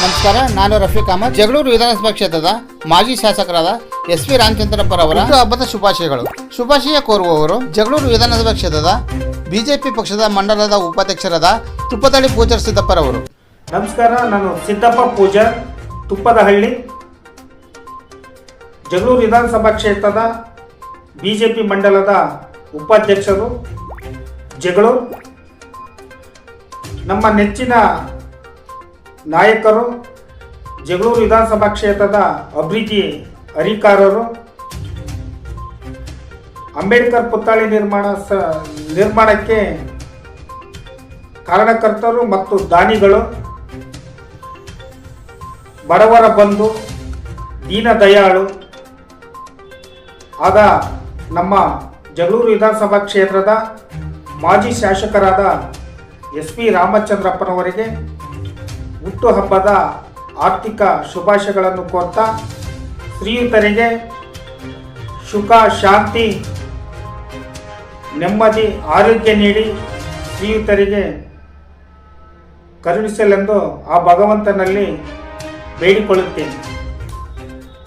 ನಮಸ್ಕಾರ, ನಾನು ರಫೀಕ್ ಅಹಮದ್. ಜಗಳೂರು ವಿಧಾನಸಭಾ ಕ್ಷೇತ್ರದ ಮಾಜಿ ಶಾಸಕರಾದ ಎಸ್ ಪಿ ರಾಮಚಂದ್ರಪ್ಪರವರ ಹಬ್ಬದ ಶುಭಾಶಯಗಳು. ಶುಭಾಶಯ ಕೋರುವವರು ಜಗಳೂರು ವಿಧಾನಸಭಾ ಕ್ಷೇತ್ರದ ಬಿಜೆಪಿ ಪಕ್ಷದ ಮಂಡಲದ ಉಪಾಧ್ಯಕ್ಷರಾದ ತುಪ್ಪದಹಳ್ಳಿ ಪೂಜಾರ್ ಸಿದ್ದಪ್ಪರವರು. ನಮಸ್ಕಾರ, ನಾನು ಸಿದ್ದಪ್ಪ ಪೂಜಾರ್, ತುಪ್ಪದಹಳ್ಳಿ, ಜಗಳೂರು ವಿಧಾನಸಭಾ ಕ್ಷೇತ್ರದ ಬಿಜೆಪಿ ಮಂಡಲದ ಉಪಾಧ್ಯಕ್ಷರು, ಜಗಳೂರು. ನಮ್ಮ ನೆಚ್ಚಿನ ನಾಯಕರು, ಜಗಳೂರು ವಿಧಾನಸಭಾ ಕ್ಷೇತ್ರದ ಅಭಿವೃದ್ಧಿ ಹರಿಕಾರರು, ಅಂಬೇಡ್ಕರ್ ಪುತ್ಥಳಿ ನಿರ್ಮಾಣಕ್ಕೆ ಕಾರಣಕರ್ತರು ಮತ್ತು ದಾನಿಗಳು, ಬಡವರ ಬಂಧು, ದೀನ ದಯಾಳು ಆದ ನಮ್ಮ ಜಗಳೂರು ವಿಧಾನಸಭಾ ಕ್ಷೇತ್ರದ ಮಾಜಿ ಶಾಸಕರಾದ ಎಸ್ ಪಿ ರಾಮಚಂದ್ರಪ್ಪನವರಿಗೆ ಹುಟ್ಟುಹಬ್ಬದ ಆರ್ಥಿಕ ಶುಭಾಶಯಗಳನ್ನು ಕೋರ್ತಾ, ಶ್ರೀಯುತರಿಗೆ ಸುಖ, ಶಾಂತಿ, ನೆಮ್ಮದಿ, ಆರೋಗ್ಯ ನೀಡಿ ಶ್ರೀಯುತರಿಗೆ ಕರುಣಿಸಲೆಂದು ಆ ಭಗವಂತನಲ್ಲಿ ಬೇಡಿಕೊಳ್ಳುತ್ತೇನೆ.